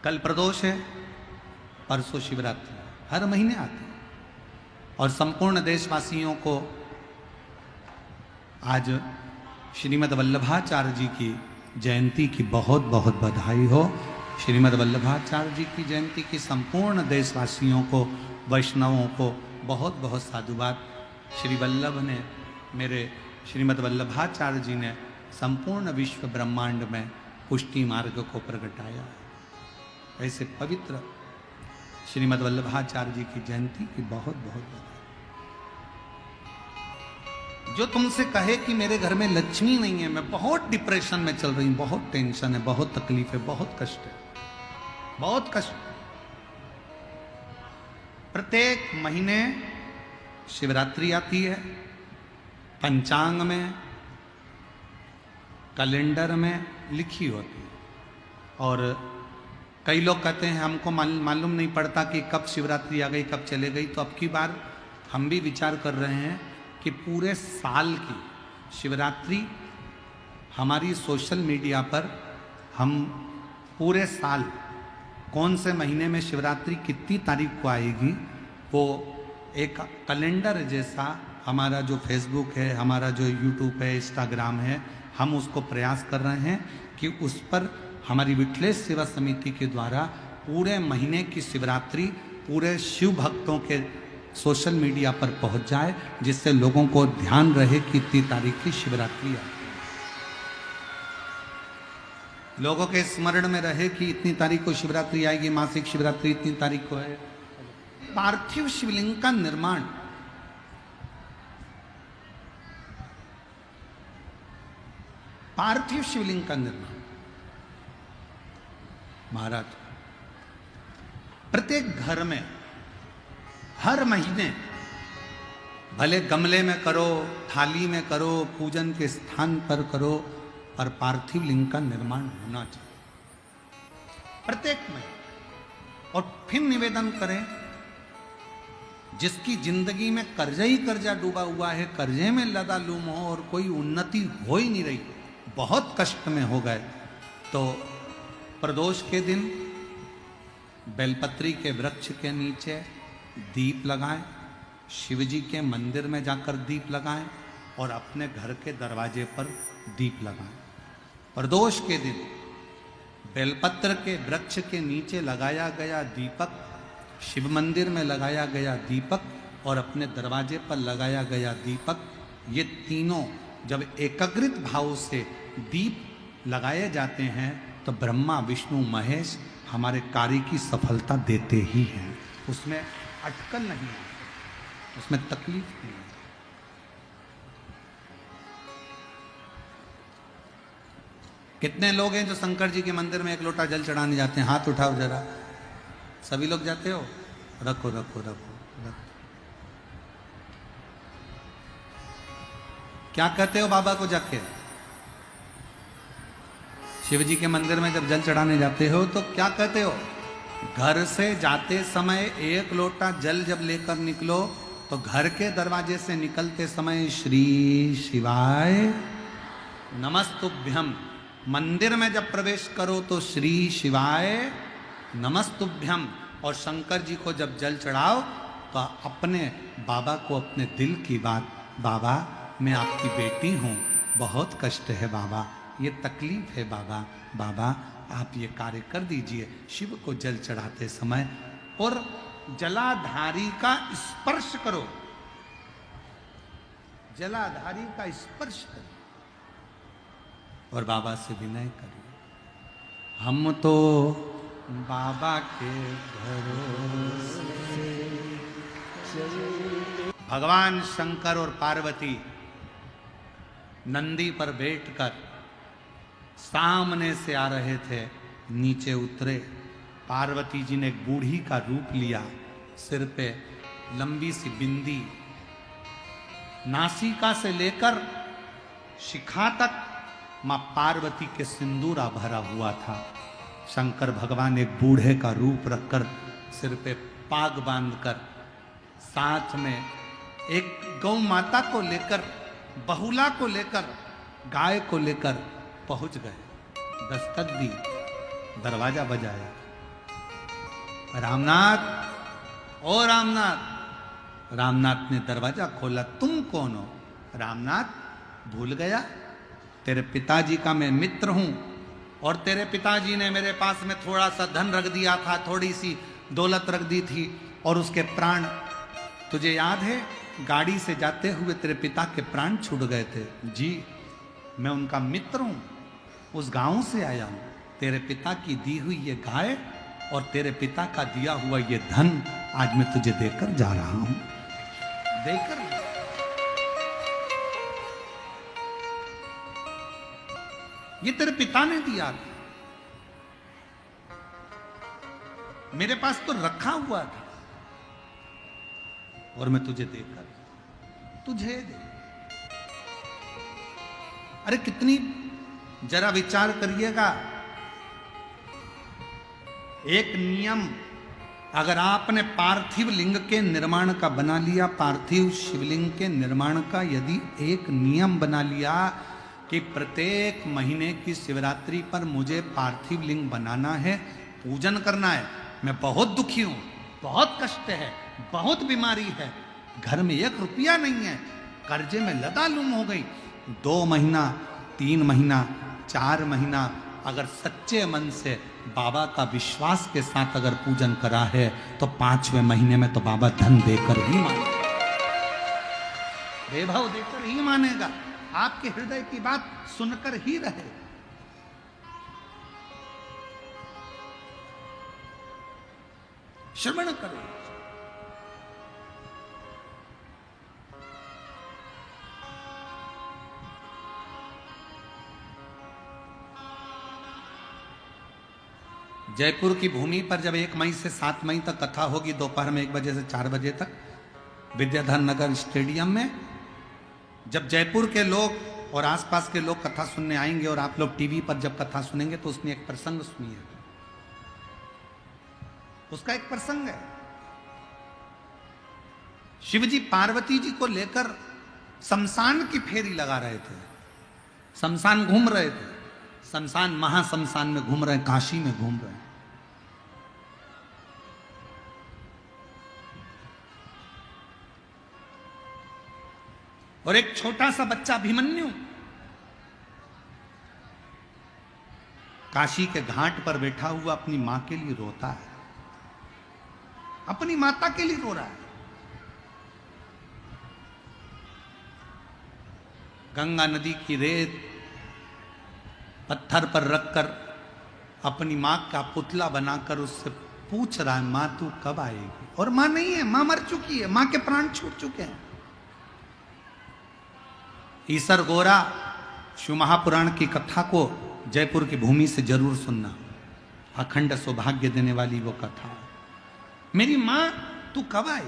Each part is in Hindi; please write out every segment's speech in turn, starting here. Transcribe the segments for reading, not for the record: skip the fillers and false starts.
कल प्रदोष है, परसों शिवरात्रि, हर महीने आते हैं। और संपूर्ण देशवासियों को आज श्रीमद् वल्लभाचार्य जी की जयंती की बहुत बहुत बधाई हो। श्रीमद् वल्लभाचार्य जी की जयंती की संपूर्ण देशवासियों को, वैष्णवों को बहुत बहुत साधुवाद। श्री वल्लभ ने, मेरे श्रीमद् वल्लभाचार्य जी ने संपूर्ण विश्व ब्रह्मांड में पुष्टि मार्ग को प्रगटाया है। ऐसे पवित्र श्रीमद् वल्लभाचार्य जी की जयंती की बहुत बहुत बधाई। जो तुमसे कहे कि मेरे घर में लक्ष्मी नहीं है, मैं बहुत डिप्रेशन में चल रही हूं, बहुत टेंशन है, बहुत तकलीफ है, बहुत कष्ट है, बहुत कष्ट। प्रत्येक महीने शिवरात्रि आती है, पंचांग में, कैलेंडर में लिखी होती है। और कई लोग कहते हैं हमको मालूम नहीं पड़ता कि कब शिवरात्रि आ गई, कब चले गई। तो अब की बार हम भी विचार कर रहे हैं कि पूरे साल की शिवरात्रि हमारी सोशल मीडिया पर हम पूरे साल कौन से महीने में शिवरात्रि कितनी तारीख को आएगी, वो एक कैलेंडर जैसा हमारा जो फेसबुक है, हमारा जो यूट्यूब है, इंस्टाग्राम है, हम उसको प्रयास कर रहे हैं कि उस पर हमारी विठलेश सेवा समिति के द्वारा पूरे महीने की शिवरात्रि पूरे शिव भक्तों के सोशल मीडिया पर पहुंच जाए, जिससे लोगों को ध्यान रहे कि इतनी तारीख की शिवरात्रि है, लोगों के स्मरण में रहे कि इतनी तारीख को शिवरात्रि आएगी, मासिक शिवरात्रि इतनी तारीख को है। पार्थिव शिवलिंग का निर्माण, पार्थिव शिवलिंग का निर्माण महाराज प्रत्येक घर में हर महीने, भले गमले में करो, थाली में करो, पूजन के स्थान पर करो, पर पार्थिव लिंग का निर्माण होना चाहिए प्रत्येक महीने। और फिर निवेदन करें, जिसकी जिंदगी में कर्जा ही कर्जा डूबा हुआ है, कर्जे में लदा लूम हो और कोई उन्नति हो ही नहीं रही, बहुत कष्ट में हो गए, तो प्रदोष के दिन बेलपत्री के वृक्ष के नीचे दीप लगाएं, शिवजी के मंदिर में जाकर दीप लगाएं और अपने घर के दरवाजे पर दीप लगाएं। प्रदोष के दिन बेलपत्र के वृक्ष के नीचे लगाया गया दीपक, शिव मंदिर में लगाया गया दीपक और अपने दरवाजे पर लगाया गया दीपक, ये तीनों जब एकाग्रित भाव से दीप लगाए जाते हैं तो ब्रह्मा विष्णु महेश हमारे कार्य की सफलता देते ही हैं। उसमें अटकल नहीं है, उसमें तकलीफ नहीं है। कितने लोग हैं जो शंकर जी के मंदिर में एक लोटा जल चढ़ाने जाते हैं? हाथ उठाओ जरा, सभी लोग जाते हो? रखो रखो रखो रखो। क्या कहते हो बाबा को जाके? शिव जी के मंदिर में जब जल चढ़ाने जाते हो तो क्या कहते हो? घर से जाते समय एक लोटा जल जब लेकर निकलो तो घर के दरवाजे से निकलते समय श्री शिवाय नमस्तुभ्यम। मंदिर में जब प्रवेश करो तो श्री शिवाय नमस्तुभ्यम। और शंकर जी को जब जल चढ़ाओ तो अपने बाबा को अपने दिल की बात, बाबा मैं आपकी बेटी हूँ, बहुत कष्ट है बाबा, ये तकलीफ है बाबा, बाबा आप ये कार्य कर दीजिए। शिव को जल चढ़ाते समय और जलाधारी का स्पर्श करो, जलाधारी का स्पर्श करो और बाबा से विनय करिए, हम तो बाबा के भरोसे। भगवान शंकर और पार्वती नंदी पर बैठकर सामने से आ रहे थे, नीचे उतरे। पार्वती जी ने एक बूढ़ी का रूप लिया, सिर पे लंबी सी बिंदी, नासिका से लेकर शिखा तक मां पार्वती के सिंदूरा भरा हुआ था। शंकर भगवान एक बूढ़े का रूप रखकर, सिर पे पाग बांधकर, साथ में एक गौ माता को लेकर, बहुला को लेकर, गाय को लेकर पहुंच गए। दस्तक दी, दरवाजा बजाया, रामनाथ, ओ रामनाथ। रामनाथ ने दरवाजा खोला। तुम कौन हो? रामनाथ, भूल गया? तेरे पिताजी का मैं मित्र हूं और तेरे पिताजी ने मेरे पास में थोड़ा सा धन रख दिया था, थोड़ी सी दौलत रख दी थी और उसके प्राण, तुझे याद है गाड़ी से जाते हुए तेरे पिता के प्राण छूट गए थे। जी, मैं उनका मित्र हूं, उस गांव से आया हूं। तेरे पिता की दी हुई ये गाय और तेरे पिता का दिया हुआ ये धन आज मैं तुझे देकर जा रहा हूं। देकर ये तेरे पिता ने दिया था, मेरे पास तो रखा हुआ था और मैं तुझे देकर तुझे दे। अरे कितनी, जरा विचार करिएगा। एक नियम, अगर आपने पार्थिव लिंग के निर्माण का बना लिया, पार्थिव शिवलिंग के निर्माण का यदि एक नियम बना लिया कि प्रत्येक महीने की शिवरात्रि पर मुझे पार्थिव लिंग बनाना है, पूजन करना है। मैं बहुत दुखी हूं, बहुत कष्ट है, बहुत बीमारी है, घर में 1 रुपया नहीं है, कर्जे में लदालुम हो गई। 2 महीना, 3 महीना, 4 महीना अगर सच्चे मन से बाबा का विश्वास के साथ अगर पूजन करा है तो 5वें महीने में तो बाबा धन देकर ही मानेगा, वैभव देकर ही मानेगा, आपके हृदय की बात सुनकर ही रहे। श्रवण करें। जयपुर की भूमि पर जब 1 मई से 7 मई तक कथा होगी, दोपहर में 1 बजे से 4 बजे तक विद्याधर नगर स्टेडियम में, जब जयपुर के लोग और आसपास के लोग कथा सुनने आएंगे और आप लोग टीवी पर जब कथा सुनेंगे तो उसमें एक प्रसंग सुनिए। उसका एक प्रसंग है, शिवजी पार्वती जी को लेकर शमशान की फेरी लगा रहे थे, शमशान घूम रहे थे, शमशान महाशमशान में घूम रहे हैं, काशी में घूम रहे हैं। और एक छोटा सा बच्चा अभिमन्यु काशी के घाट पर बैठा हुआ अपनी मां के लिए रोता है, अपनी माता के लिए रो रहा है। गंगा नदी की रेत पत्थर पर रखकर अपनी मां का पुतला बनाकर उससे पूछ रहा है, मां तू कब आएगी? और मां नहीं है, मां मर चुकी है, मां के प्राण छूट चुके हैं। ईसर गोरा शिव महापुराण की कथा को जयपुर की भूमि से जरूर सुनना, अखंड सौभाग्य देने वाली वो कथा। मेरी मां तू कब आई?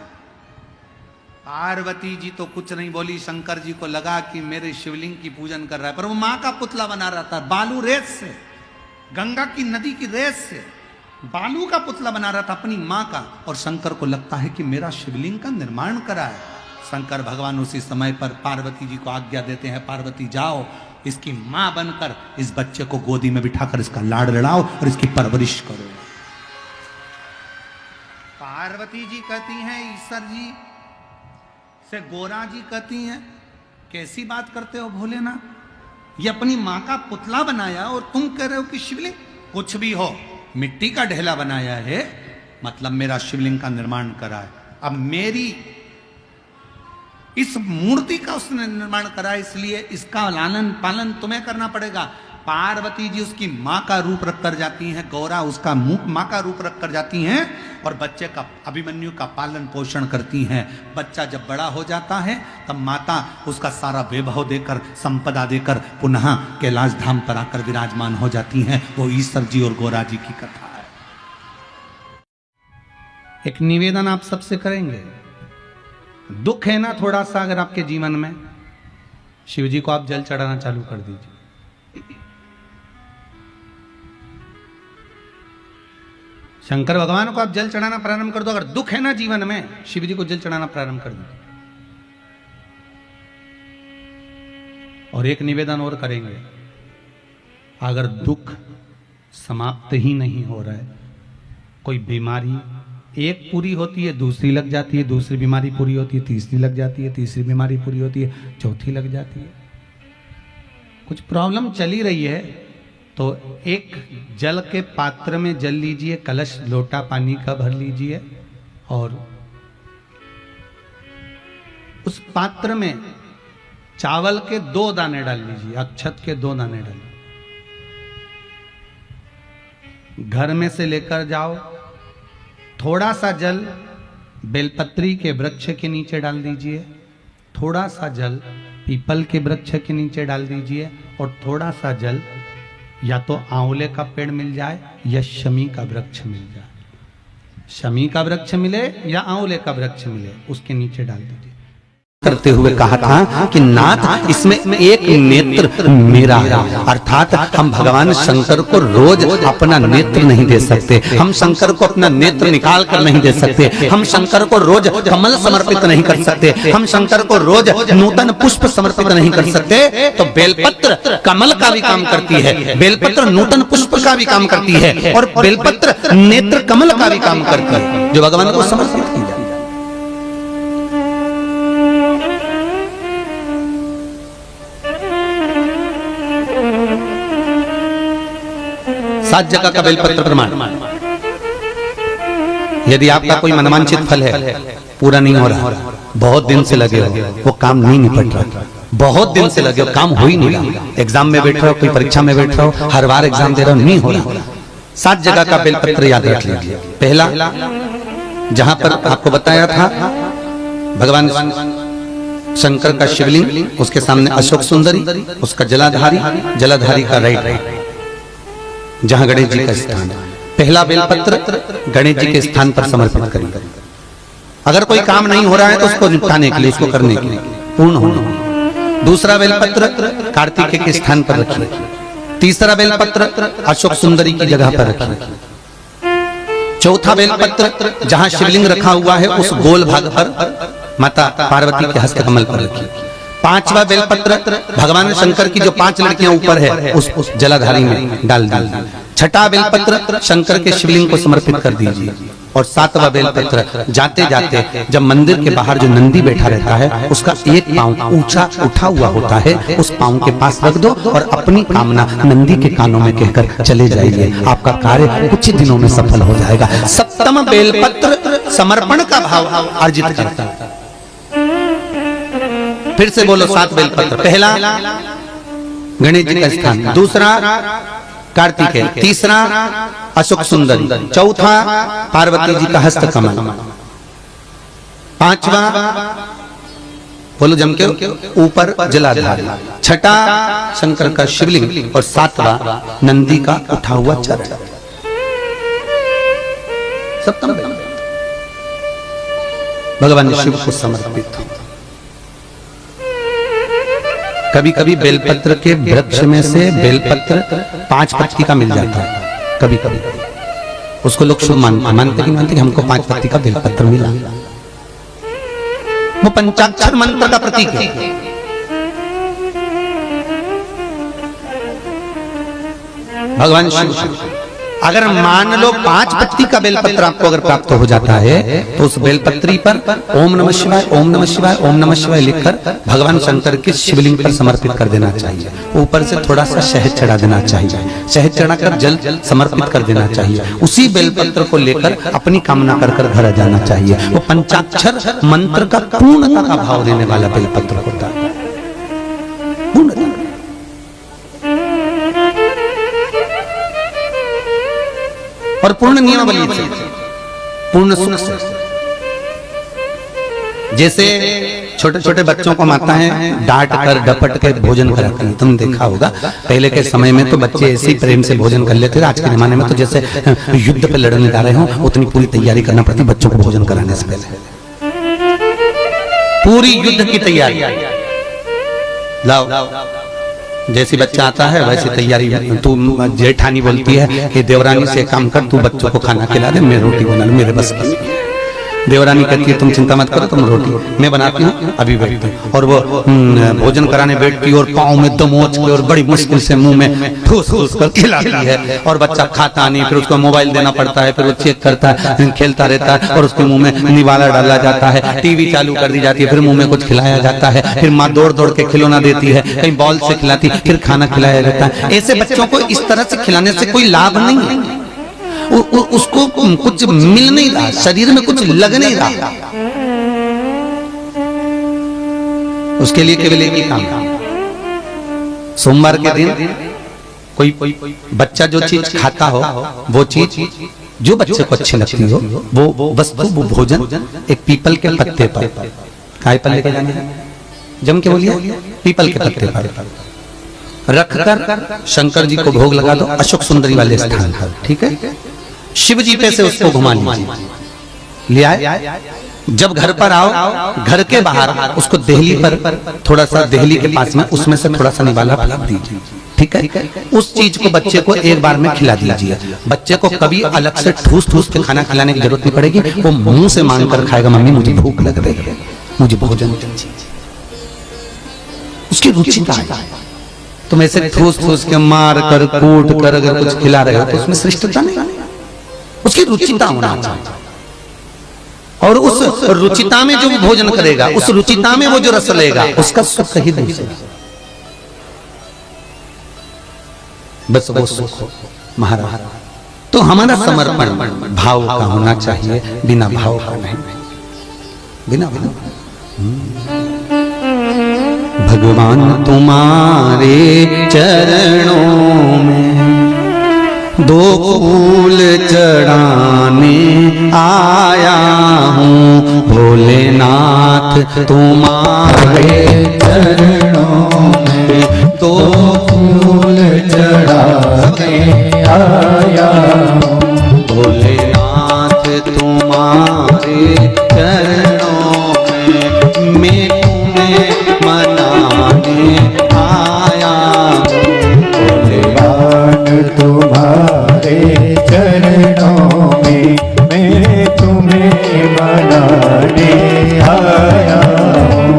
पार्वती जी तो कुछ नहीं बोली, शंकर जी को लगा कि मेरे शिवलिंग की पूजन कर रहा है, पर वो मां का पुतला बना रहा था, बालू रेत से, गंगा की नदी की रेत से बालू का पुतला बना रहा था अपनी मां का। और शंकर को लगता है कि मेरा शिवलिंग का निर्माण करा है। शंकर भगवान उसी समय पर पार्वती जी को आज्ञा देते हैं, पार्वती जाओ इसकी मां बनकर इस बच्चे को गोदी में बिठाकर इसका लाड़ लड़ाओ और इसकी परवरिश करो। पार्वती जी कहती हैं ईश्वर जी से, गोरा जी कहती हैं कैसी बात करते हो भोलेनाथ, ये अपनी मां का पुतला बनाया और तुम कह रहे हो कि शिवलिंग? कुछ भी हो, मिट्टी का ढेला बनाया है, मतलब मेरा शिवलिंग का निर्माण करा है। अब मेरी इस मूर्ति का उसने निर्माण करा, इसलिए इसका लालन पालन तुम्हें करना पड़ेगा। पार्वती जी उसकी मां का रूप रख कर जाती हैं, गौरा उसका मां का रूप रख कर जाती हैं और बच्चे का, अभिमन्यु का पालन पोषण करती हैं। बच्चा जब बड़ा हो जाता है तब माता उसका सारा वैभव देकर, संपदा देकर पुनः कैलाश धाम पर आकर विराजमान हो जाती हैं। वो ईश्वर जी और गौरा जी की कथा है। एक निवेदन आप सबसे करेंगे, दुख है ना थोड़ा सा अगर आपके जीवन में, शिव जी को आप जल चढ़ाना चालू कर दीजिए। शंकर भगवान को आप जल चढ़ाना प्रारंभ कर दो। अगर दुख है ना जीवन में, शिव जी को जल चढ़ाना प्रारंभ कर दीजिए। और एक निवेदन और करेंगे, अगर दुख समाप्त ही नहीं हो रहा है, कोई बीमारी एक पूरी होती है, दूसरी लग जाती है, दूसरी बीमारी पूरी होती है, तीसरी लग जाती है, तीसरी बीमारी पूरी होती है, चौथी लग जाती है। कुछ प्रॉब्लम चली रही है तो एक जल के पात्र में जल लीजिए, कलश लोटा पानी का भर लीजिए और उस पात्र में चावल के 2 दाने डाल लीजिए, अक्षत के 2 दाने डाल। घर में से लेकर जाओ, थोड़ा सा जल बेलपत्री के वृक्ष के नीचे डाल दीजिए, थोड़ा सा जल पीपल के वृक्ष के नीचे डाल दीजिए और थोड़ा सा जल या तो आंवले का पेड़ मिल जाए या शमी का वृक्ष मिल जाए, शमी का वृक्ष मिले या आंवले का वृक्ष मिले, उसके नीचे डाल दीजिए। करते हुए कहा था कि नाथ इसमें एक नेत्र मेरा है, अर्थात हम भगवान शंकर को रोज अपना नेत्र नहीं दे सकते, हम शंकर को अपना नेत्र निकाल कर नहीं दे सकते, हम शंकर को रोज कमल समर्पित नहीं कर सकते, हम शंकर को रोज नूतन पुष्प समर्पित नहीं कर सकते। तो बेलपत्र कमल का भी काम करती है, बेलपत्र नूतन पुष्प का भी काम करती है और बेलपत्र नेत्र कमल का भी काम करती है जो भगवान को समर्पित की जाए। 7 जगह का बेलपत्र प्रमाण। यदि आपका कोई मनवांचित फल है, पूरा नहीं हो रहा, बहुत दिन से लगे हो, वो काम नहीं निपट रहा, बहुत दिन से लगे हो, काम हो ही नहीं रहा, एग्जाम में बैठ रहे हो, कोई परीक्षा में बैठ रहे हो, हर बार एग्जाम दे रहे हो, नहीं हो रहा, 7 जगह का बेलपत्र याद रख लीजिए। पहला, जहां पर आपको बताया था भगवान शंकर का शिवलिंग, उसके सामने अशोक सुंदरी, उसका जलाधारी का राइट, जहां गणेश जी का स्थान है। पहला बेलपत्र गणेश जी के स्थान पर समर्पित करिए। अगर कोई काम नहीं हो रहा है तो उसको निपटाने के लिए, उसको करने के लिए, पूर्ण होने। दूसरा बेलपत्र कार्तिकेय के स्थान पर रखिए। तीसरा बेलपत्र अशोक सुंदरी की जगह पर रखिए। चौथा बेलपत्र जहां शिवलिंग रखा हुआ है उस गोल भाग पर माता पार्वती के हस्त कमल पर रखिए। 5वां बेलपत्र भगवान शंकर की जो 5 लड़कियां ऊपर है उस जलाधारी में डाल दीजिए। 6ठा बेलपत्र शंकर के शिवलिंग को समर्पित कर दीजिए। और 7वां बेलपत्र जाते जाते जब मंदिर के बाहर जो नंदी बैठा रहता है उसका एक पांव ऊंचा उठा हुआ होता है, उस पांव के पास रख दो और अपनी कामना नंदी के कानों में कहकर चले जाइए। आपका कार्य कुछ दिनों में सफल हो जाएगा। 7वां बेलपत्र समर्पण का भाव अर्जित करता है। फिर से बोलो 7 बेलपत्र। पहला गणेश जी का स्थान, दूसरा कार्तिकेय, तीसरा अशोक सुंदरी, चौथा पार्वती जी का हस्त कमल, 5वां बोलो जम के ऊपर जलाधारी, 6ठा शंकर का शिवलिंग और 7वां नंदी का उठा हुआ चरण। 7वां भगवान शिव को समर्पित। कभी कभी बेलपत्र के वृक्ष में से बेलपत्र 5 पत्ती का मिल जाता है, कभी कभी उसको लोग शुभ मानते कि हमको 5 पत्ती का बेलपत्र मिला। वो पंचाक्षर मंत्र का प्रतीक है। भगवान शिव अगर मान लो 5 पत्ती का बेलपत्र आपको अगर प्राप्त हो जाता है तो उस बेलपत्री पर ओम नमः शिवाय, ओम नमः शिवाय, ओम नमः शिवाय लिखकर भगवान शंकर के शिवलिंग पर समर्पित कर देना चाहिए। ऊपर से थोड़ा सा शहद चढ़ा देना चाहिए, शहद चढ़ाकर जल समर्पित कर देना चाहिए। उसी बेलपत्र को लेकर अपनी कामना कर कर घर आ जाना चाहिए। वो पंचाक्षर मंत्र का पूर्णता का भाव देने वाला बेलपत्र होता है। पूर्णता और पूर्ण नियमावली से, पूर्ण सुख से। जैसे छोटे छोटे बच्चों को माता है डांट कर डपट कर भोजन कराती है, तुम देखा होगा। पहले के समय में तो बच्चे ऐसे ही प्रेम से भोजन कर लेते थे। आज के जमाने में तो जैसे युद्ध पे लड़ने जा रहे हो उतनी पूरी तैयारी करना पड़ती बच्चों को भोजन कराने से पहले। पूरी युद्ध की तैयारी, लाओ जैसी बच्चा आता है वैसी तैयारी। तू जेठानी बोलती है कि देवरानी से काम कर, तू बच्चों को खाना खिला दे, मैं रोटी बना लूं, मेरे बस की। देवरानी कहती है तुम चिंता मत करो, तुम रोटी मैं बनाती हूँ अभी बैठती हूँ। और वो भोजन कराने बैठती और पाँव में दमोच के और बड़ी मुश्किल से मुंह में ठूस ठूस कर खिलाती है, और बच्चा खाता नहीं, फिर उसको मोबाइल देना पड़ता है, फिर वो चेक करता है, खेलता रहता है, और उसके मुंह में निवाला डाला जाता है, टीवी चालू कर दी जाती है, फिर मुंह में कुछ खिलाया जाता है, फिर माँ दौड़ दौड़ के खिलौना देती है, कहीं बॉल से खिलाती, फिर खाना खिलाया जाता है। ऐसे बच्चों को इस तरह से खिलाने से कोई लाभ नहीं है, उसको कुछ मिल नहीं रहा, शरीर में कुछ लग नहीं रहा। उसके लिए केवल एक ही काम, सोमवार के दिन कोई बच्चा जो चीज खाता हो, वो चीज जो बच्चे को अच्छी लगती हो, वो वस्तु, वो भोजन एक पीपल के पत्ते पर, काय पर लेके जाने, जम के बोलिए, पीपल के पत्ते पर रखकर शंकर जी को भोग लगा दो, अशोक सुंदरी वाले स्थान पर, ठीक है। शिव जी पे से उसको घुमा लीजिए, ले आए, जब घर पर आओ, घर के बाहर उसको देहली पर, थोड़ा सा देहली के पास में, उसमें से थोड़ा सा निवाला दीजिए, ठीक है। उस चीज को बच्चे को एक बार में खिला दीजिए। बच्चे को कभी अलग से ठूस ठूस के खाना खिलाने की जरूरत नहीं पड़ेगी, वो मुंह से मांग कर खाएगा, मम्मी मुझे भूख लग रही है, मुझे भोजन, उसकी रुचि का है। तुम ऐसे ठूस ठूस के मार कर कूट कर अगर कुछ खिला रहे हो तो उसमें श्रेष्ठता नहीं, उसकी रुचिता होना चाहिए। और उस रुचिता में जो भोजन करेगा, उस रुचिता में वो जो रस लेगा, उसका सुख ही दूसरा, बस वो सुख महाराज। तो हमारा समर्पण भाव का होना चाहिए, बिना भाव का नहीं, बिना भगवान तुम्हारे चरणों में दो फूल चढ़ाने आया हूँ, भोलेनाथ तुम्हारे चरणों में दो फूल चढ़ाने आया हूँ, भोलेनाथ तुम्हारे चरणों में मैं तुम्हें मनाने आया हूँ, भोलेनाथ तुम्हारे चरणों में मैं तुम्हें मनाने आया हूँ।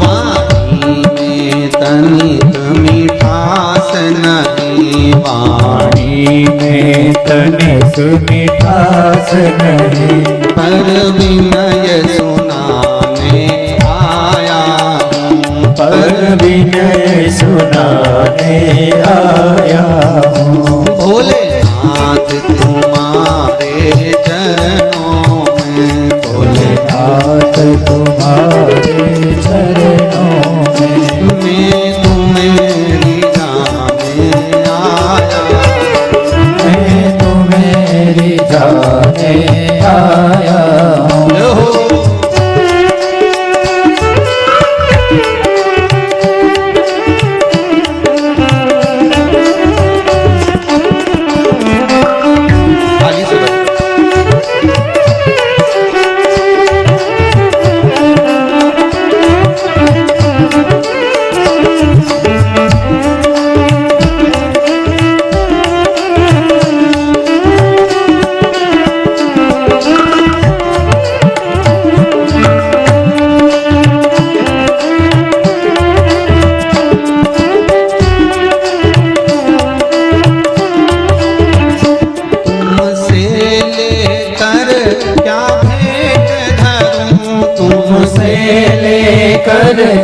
वाणी में तनिक मिठास नहीं, वाणी में तनिक मिठास नहीं, पर विनय सुनाने आया हूँ, पर विनय सुनाने आया हूँ, भोलेनाथ तुम्हारे चरणों में, भोलेनाथ तुम्हारे चरणों में मैं तुम्हें रिझाने आया, मैं तुम्हें रिझाने आया हूँ।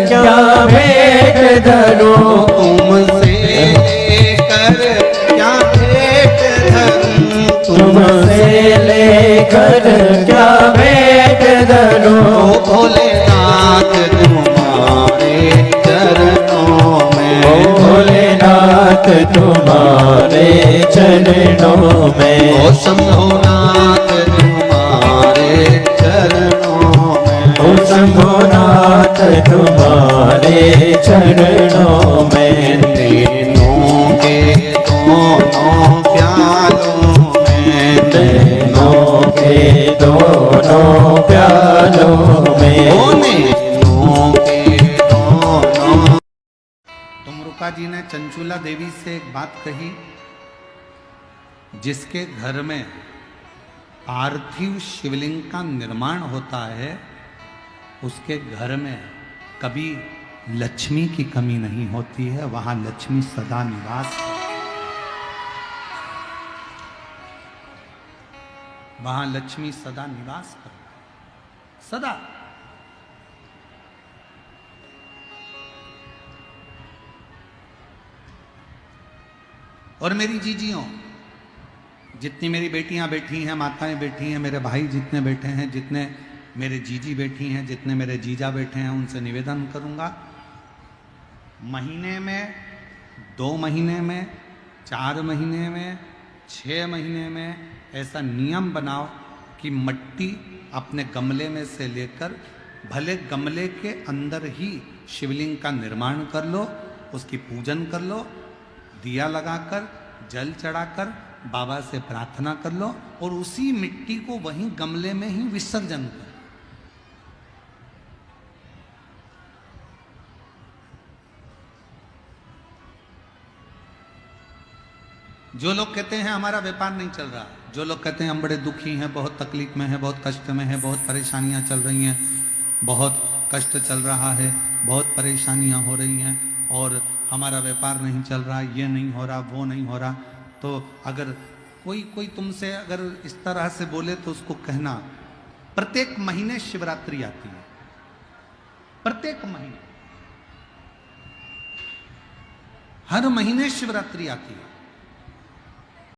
क्या भेंट धरूं, तुमसे लेकर क्या भेंट धरूं, तुमसे लेकर क्या भेंट धरूं, भोलेनाथ तुम्हारे चरणों में, भोलेनाथ तुम्हारे चरणों में, ओ शंभुनाथ तुम्हारे चरणों में, ओ शंभुनाथ तुम्हारे चरणों में, तीनों के दोनों प्यालों में, तीनों के दोनों प्यालों में, तीनों के दोनों। तुमरुका जी ने चंचूला देवी से एक बात कही, जिसके घर में पार्थिव शिवलिंग का निर्माण होता है, उसके घर में कभी लक्ष्मी की कमी नहीं होती है, वहां लक्ष्मी सदा निवास है। वहां लक्ष्मी सदा निवास कर, सदा। और मेरी जीजियों, जितनी मेरी बेटियां बैठी हैं, माताएं बैठी हैं, मेरे भाई जितने बैठे हैं, जितने मेरे जीजी बैठी हैं, जितने मेरे जीजा बैठे हैं, उनसे निवेदन करूंगा, महीने में, 2 महीने में, 4 महीने में, 6 महीने में ऐसा नियम बनाओ कि मिट्टी अपने गमले में से लेकर, भले गमले के अंदर ही शिवलिंग का निर्माण कर लो, उसकी पूजन कर लो, दिया लगाकर, जल चढ़ाकर बाबा से प्रार्थना कर लो, और उसी मिट्टी को वहीं गमले में ही विसर्जन कर। जो लोग कहते हैं हमारा व्यापार नहीं चल रहा, जो लोग कहते हैं हम बड़े दुखी हैं, बहुत तकलीफ में हैं, बहुत कष्ट में हैं, बहुत परेशानियां चल रही हैं, बहुत कष्ट चल रहा है, बहुत परेशानियां हो रही हैं, और हमारा व्यापार नहीं चल रहा, ये नहीं हो रहा, वो नहीं हो रहा, तो अगर कोई तुमसे अगर इस तरह से बोले तो उसको कहना, प्रत्येक महीने शिवरात्रि आती है, प्रत्येक महीने, हर महीने शिवरात्रि आती है।